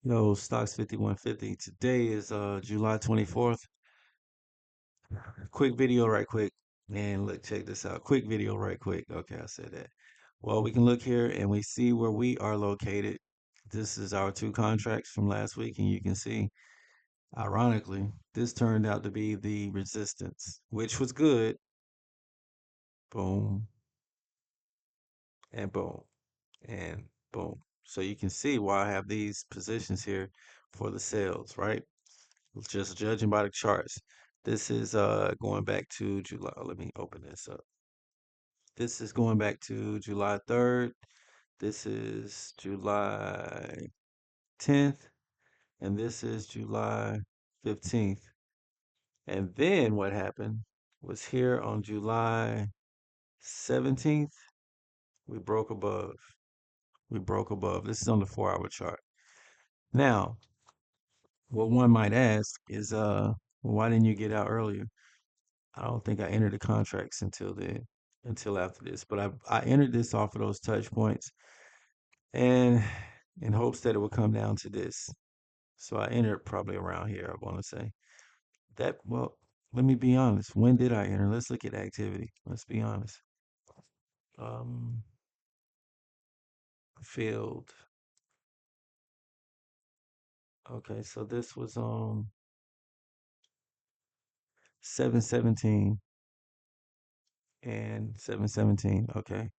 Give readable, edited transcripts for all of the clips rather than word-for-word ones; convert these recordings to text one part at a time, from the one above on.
Yo, Stocks 5150. Today is July 24th. Quick video right quick. And look, check this out. Quick video right quick. Okay, I said that. Well, we can look here and we see where we are located. This is our two contracts from last week, and you can see, ironically, this turned out to be the resistance, which was good. Boom, and boom, and boom. So you can see why I have these positions here for the sales, right? Just judging by the charts. This is going back to July. Let me open this up. This is going back to July 3rd. This is July 10th, and this is July 15th. And then what happened was here on July 17th, we broke above. We broke above. This is on the 4-hour chart. Now, what one might ask is well, why didn't you get out earlier? I don't think I entered the contracts until after this, but I entered this off of those touch points and in hopes that it would come down to this. So I entered probably around here, I want to say. Well, let me be honest. When did I enter? Let's look at activity. Let's be honest. Um, Field. Okay, so this was on 717 and 717. Okay.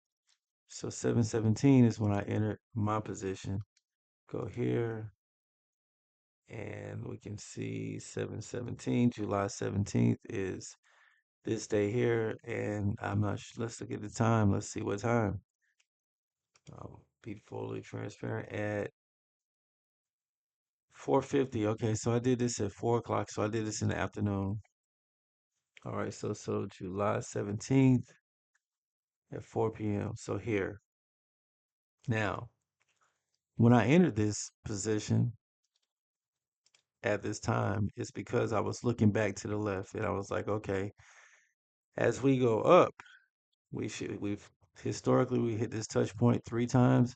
So 717 is when I entered my position. Go here, and we can see 717, July 17th is this day here, and I'm not sure. Let's look at the time. Let's see what time. I'll be fully transparent at 4:50. Okay, so I did this at 4 o'clock, so I did this in the afternoon. All right, so July 17th at 4 p.m. So here. Now, when I entered this position at this time, it's because I was looking back to the left and I was like, okay, as we go up, we've historically we hit this touch point 3 times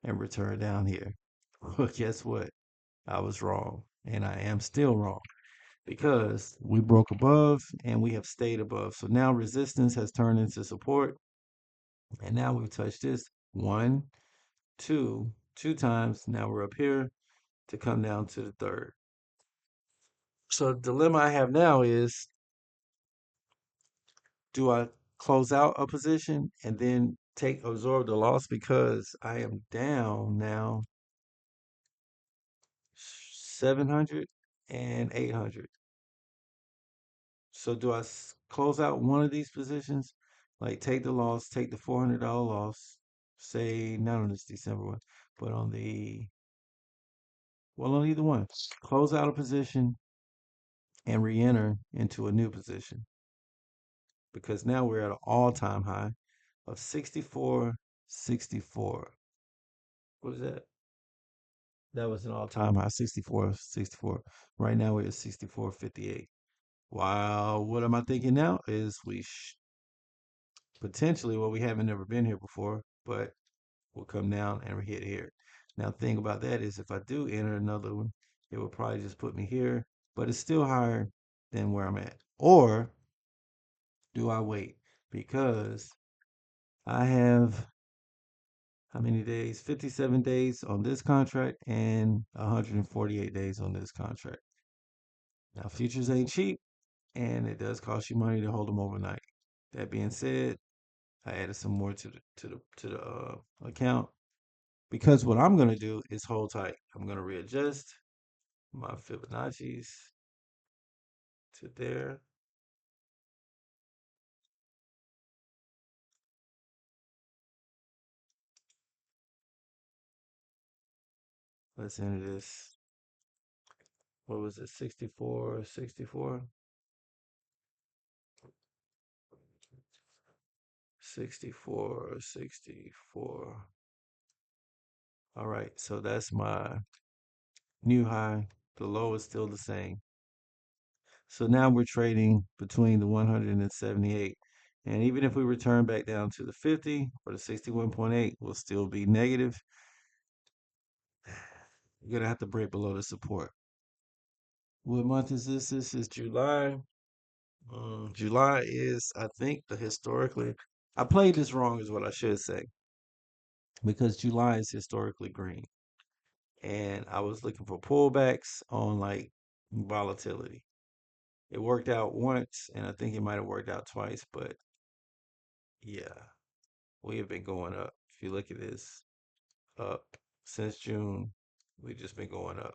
and return down here. But guess what? I was wrong, and I am still wrong because we broke above and we have stayed above. So now resistance has turned into support, and now we've touched this one, two times. Now we're up here to come down to the third. So the dilemma I have now is, do I close out a position and then take absorb the loss because I am down now 700 and 800. So do I close out one of these positions, like take the loss, take the $400 loss, say not on this December one, but on on either one, close out a position and re-enter into a new position because now we're at an all-time high of 64.64. What is that? That was an all-time high, 64.64. Right now we're at 64.58. Wow, what am I thinking now is potentially, well, we haven't never been here before, but we'll come down and hit here. Now, the thing about that is if I do enter another one, it will probably just put me here, but it's still higher than where I'm at. Or do I wait? Because I have how many days? 57 days on this contract and 148 days on this contract. Now, futures ain't cheap, and it does cost you money to hold them overnight. That being said, I added some more to the account because what I'm gonna do is hold tight. I'm gonna readjust my Fibonacci's to there. Let's enter this. What was it? 64, 64, 64, 64. All right, so that's my new high. The low is still the same. So now we're trading between the 178. And even if we return back down to the 50 or the 61.8, we'll still be negative. You're gonna have to break below the support. What month is this? This is July. July is, I think, the historically. I played this wrong, is what I should say, because July is historically green, and I was looking for pullbacks on like volatility. It worked out once, and I think it might have worked out twice, but yeah, we have been going up. If you look at this, up since June, we've just been going up.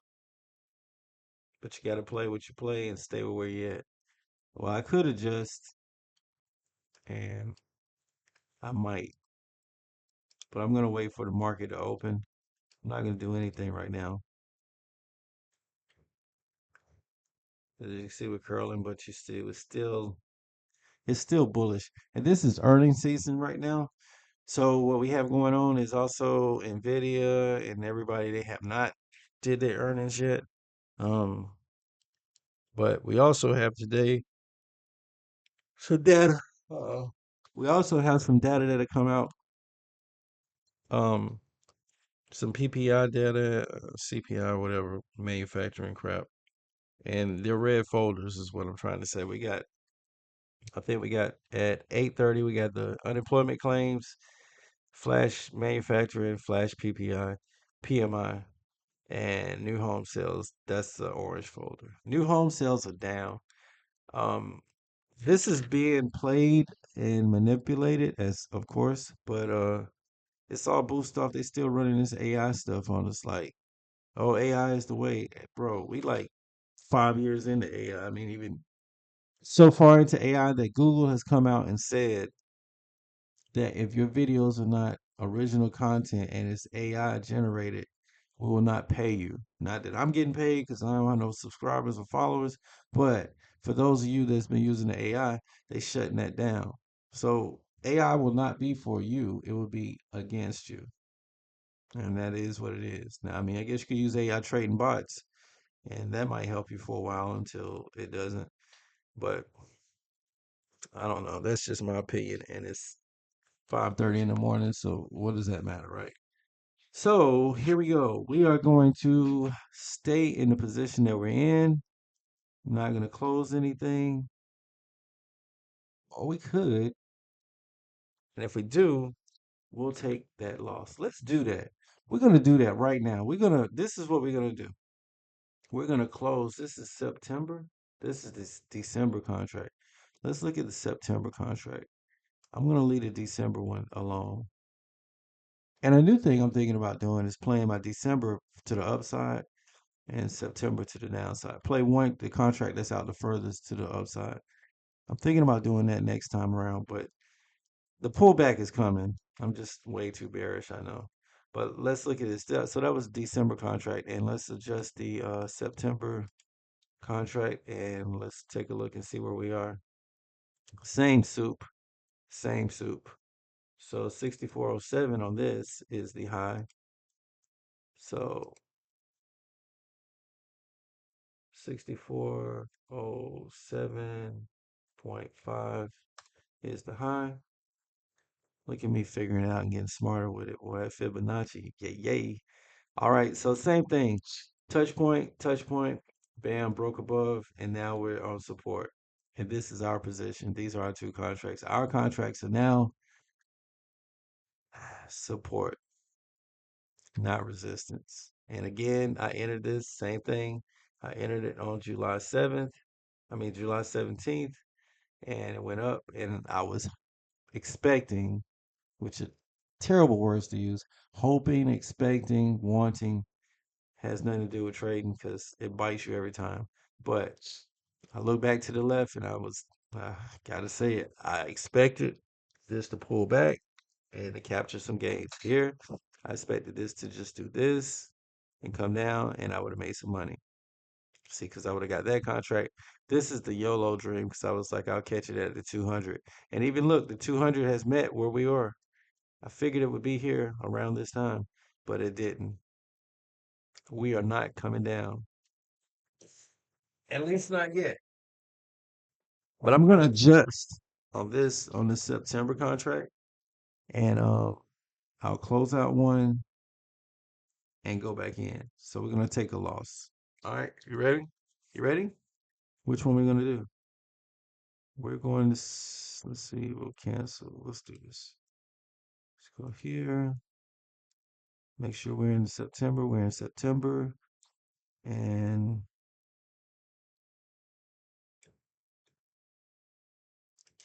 But you got to play what you play and stay where you at. Well, I could adjust, and I might, but I'm gonna wait for the market to open. I'm not gonna do anything right now. As you can see, we're curling, but you see, it's still bullish. And this is earnings season right now. So what we have going on is also Nvidia and everybody. They have not did their earnings yet. Um, but we also have today some data. Uh, we also have some data that have come out. Um, some PPI data, CPI, whatever, manufacturing crap, and they're red folders, is what I'm trying to say. I think we got at 8:30, we got the unemployment claims, flash manufacturing, flash PPI, PMI, and new home sales. That's the orange folder. New home sales are down. Um, this is being played and manipulated, as of course, but it's all boost off. They still running this AI stuff on us, like, oh, AI is the way, bro. We like 5 years into AI. I mean, even so far into AI that Google has come out and said that if your videos are not original content and it's AI generated, we will not pay you. Not that I'm getting paid because I don't have no subscribers or followers, but for those of you that's been using the AI, they shutting that down. So AI will not be for you; it will be against you, and that is what it is. Now, I mean, I guess you could use AI trading bots, and that might help you for a while until it doesn't. But I don't know. That's just my opinion, and it's 5:30 in the morning. So what does that matter, right? So here we go. We are going to stay in the position that we're in. I'm not going to close anything. Or we could. And if we do, we'll take that loss. Let's do that. We're going to do that right now. This is what we're going to do. We're going to close. This is September. This is this December contract. Let's look at the September contract. I'm going to leave the December one alone. And a new thing I'm thinking about doing is playing my December to the upside and September to the downside. Play the contract that's out the furthest to the upside. I'm thinking about doing that next time around, but the pullback is coming. I'm just way too bearish, I know. But let's look at this. So that was December contract, and let's adjust the September contract, and let's take a look and see where we are. Same soup, same soup. So 6407 on this is the high. So 6407.5 is the high. Look at me figuring it out and getting smarter with it. Boy, Fibonacci. Yay, yay. All right, so same thing. Touch point, bam, broke above, and now we're on support. And this is our position. These are our two contracts. Our contracts are now support, not resistance. And again, I entered this same thing. I entered it on July 7th. I mean, July 17th, and it went up. And I was expecting, which are terrible words to use, hoping, expecting, wanting, has nothing to do with trading because it bites you every time. But I look back to the left and gotta say it, I expected this to pull back and to capture some gains. Here, I expected this to just do this and come down, and I would have made some money. See, because I would have got that contract. This is the YOLO dream because I was like, I'll catch it at the 200. And even look, the 200 has met where we were. I figured it would be here around this time, but it didn't. We are not coming down. At least not yet. But I'm gonna adjust on this September contract, and I'll close out one, and go back in. So we're gonna take a loss. All right, you ready? You ready? Which one we gonna do? We're going to let's see. We'll cancel. Let's do this. Let's go here. Make sure we're in September. We're in September and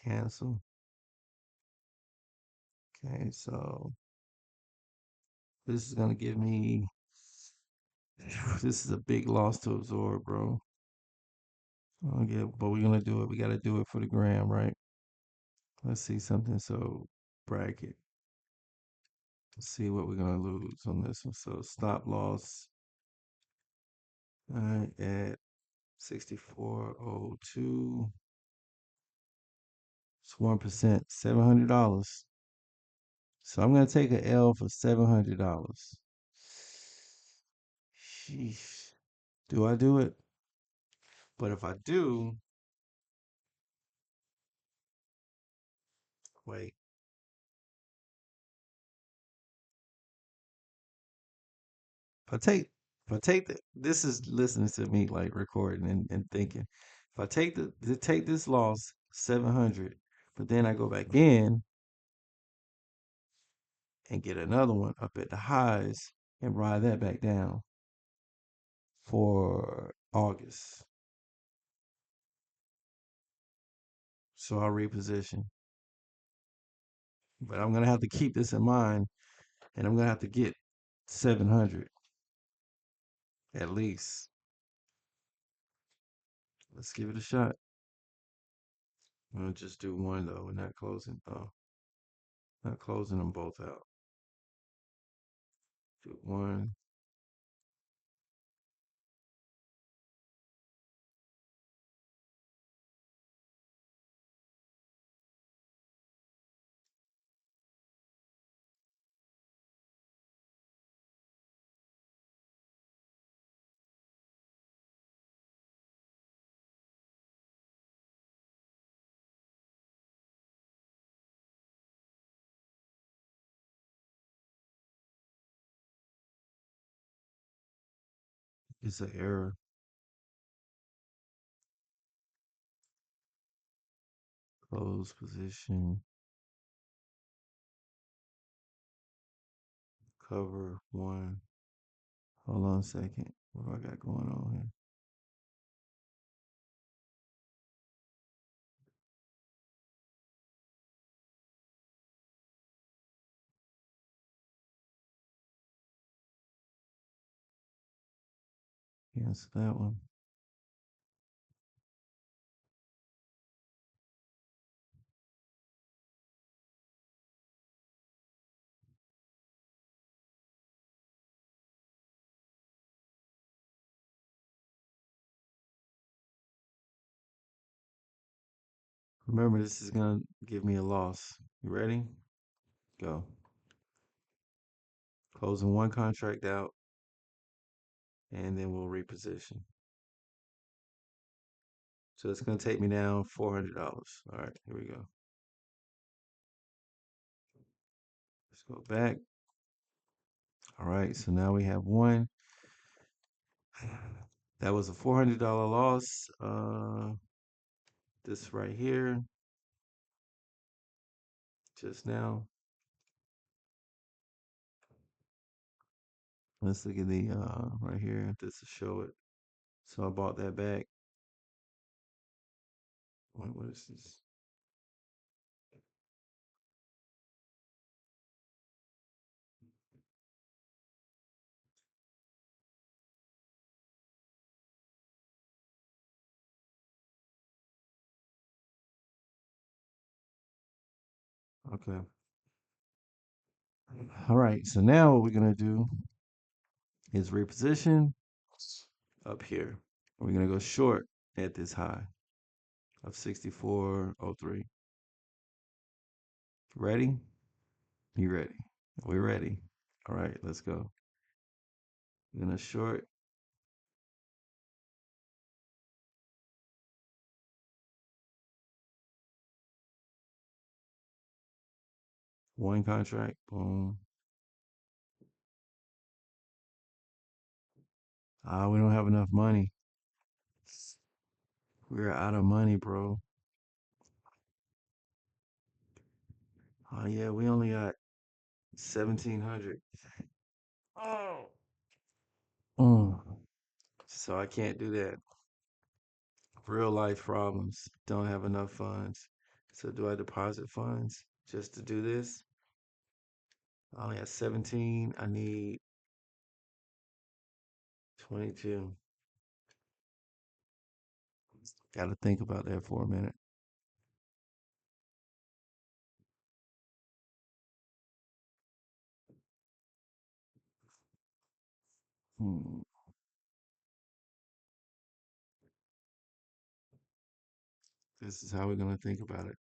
cancel. Okay, so this is gonna give me. This is a big loss to absorb, bro. Okay, but we're gonna do it. We gotta do it for the gram, right? Let's see something. So bracket. Let's see what we're gonna lose on this one. So stop loss. All right, at 6402. It's 1%, $700. So I'm gonna take an L for $700. Sheesh. Do I do it? But if I do, wait. If I take this is listening to me like recording and thinking. If I take take this loss, 700, but then I go back in and get another one up at the highs and ride that back down for August. So I'll reposition. But I'm gonna have to keep this in mind and I'm gonna have to get 700 at least. Let's give it a shot. I'm gonna just do one though. We're not closing. Oh, not closing them both out. Do one. It's an error. Close position. Cover one. Hold on a second. What do I got going on here? Cancel that one. Remember, this is gonna give me a loss. You ready? Go. Closing one contract out, and then we'll reposition. So it's gonna take me down $400. All right, here we go. Let's go back. All right, so now we have one. That was a $400 loss. This right here, just now. Let's look at the right here. This will show it. So I bought that back. Wait, what is this? Okay. All right. So now what we're gonna do is reposition up here. We're gonna go short at this high of 6403. Ready? You ready? We're ready. All right, let's go. We're gonna short one contract. Boom. We don't have enough money. We're out of money, bro. Oh yeah, we only got 1,700. Oh. Mm. So I can't do that. Real life problems. Don't have enough funds. So do I deposit funds just to do this? I only have 17. I need 22. Got to think about that for a minute. Hmm. This is how we're going to think about it.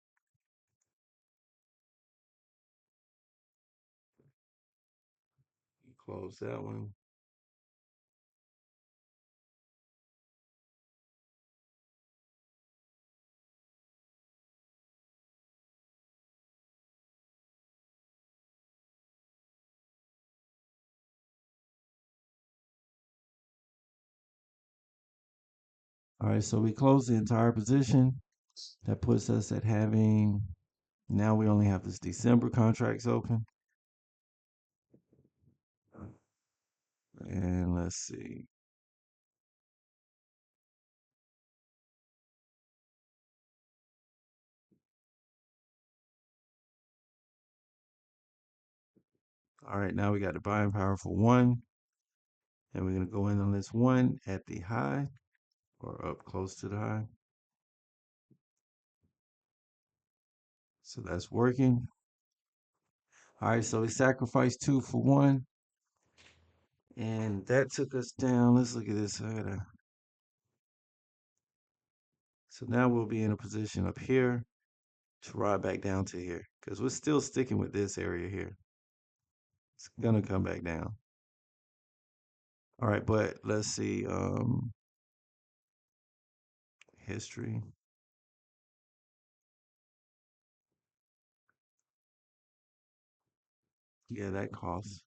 Close that one. All right, so we close the entire position. That puts us at having, now we only have this December contracts open. And let's see. All right, now we got the buying power for one. And we're going to go in on this one at the high or up close to the high. So that's working. All right, so we sacrificed two for one. And that took us down. Let's look at this. So now we'll be in a position up here to ride back down to here because we're still sticking with this area here. It's gonna come back down. All right, but let's see. History. Yeah, that costs.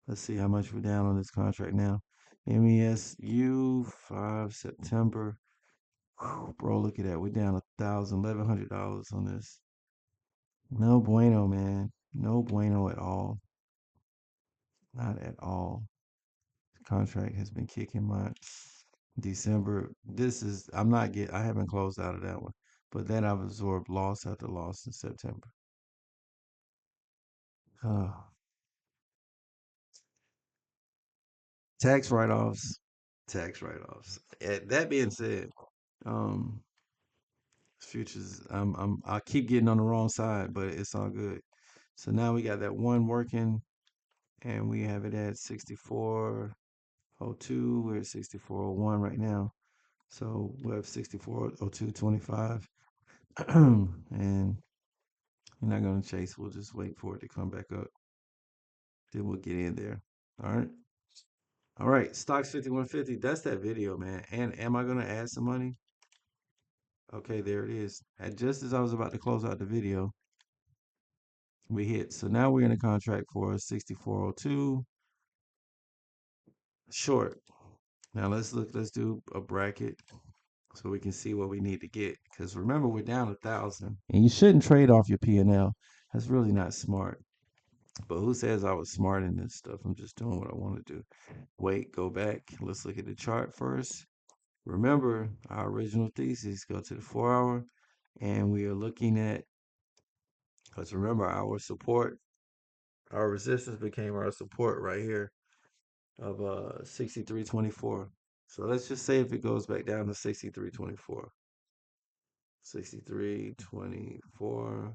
Let's see how much we're down on this contract now. MESU 5 September. Whew, bro, look at that. We're down $1,100 on this. No bueno, man. No bueno at all. Not at all. The contract has been kicking my December. This is I'm not get I haven't closed out of that one. But then I've absorbed loss after loss in September. Uh, tax write-offs. Tax write-offs. That being said, um, futures I keep getting on the wrong side, but it's all good. So now we got that one working and we have it at 64.02. We're at 64.01 right now. So we have 64.02.25. And you're not gonna chase. We'll just wait for it to come back up. Then we'll get in there. All right. All right. Stocks 5150. That's that video, man. And am I gonna add some money? Okay, there it is. And just as I was about to close out the video, we hit. So now we're in a contract for 64.02 short. Now let's look. Let's do a bracket so we can see what we need to get. Because remember, we're down 1,000, and you shouldn't trade off your P&L. That's really not smart. But who says I was smart in this stuff? I'm just doing what I want to do. Wait, go back. Let's look at the chart first. Remember our original thesis. Go to the 4 hour, and we are looking at. Let's remember our support. Our resistance became our support right here of 63.24. So let's just say if it goes back down to 63.24. 63.24.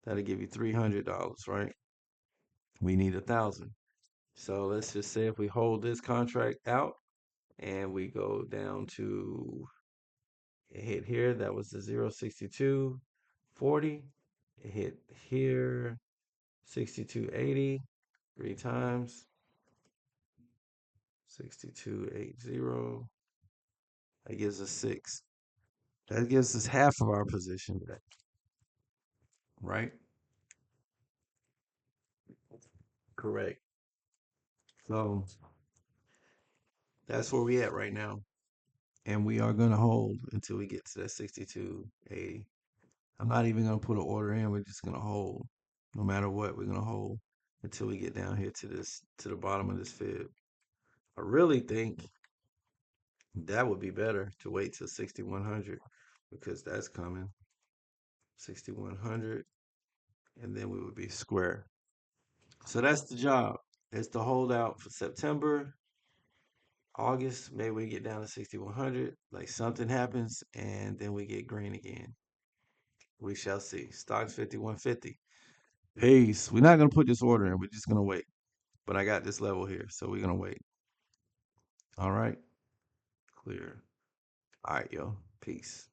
That'll give you $300, right? We need 1,000. So let's just say if we hold this contract out and we go down to it hit here, that was the 0.6240. It hit here 62.80 three times. 62.80. That gives us six. That gives us half of our position back, right? Correct. So That's where we at right now. And we are gonna hold until we get to that 62.80. I'm not even gonna put an order in. We're just gonna hold. No matter what, we're gonna hold until we get down here to this to the bottom of this fib. I really think that would be better to wait till 6100 because that's coming. 6100 and then we would be square. So that's the job. It's to hold out for September, August. Maybe we get down to 6100. Like something happens and then we get green again. We shall see. Stocks 5150. Peace. We're not gonna put this order in. We're just gonna wait. But I got this level here, so we're gonna wait. All right. Clear. All right, yo. Peace.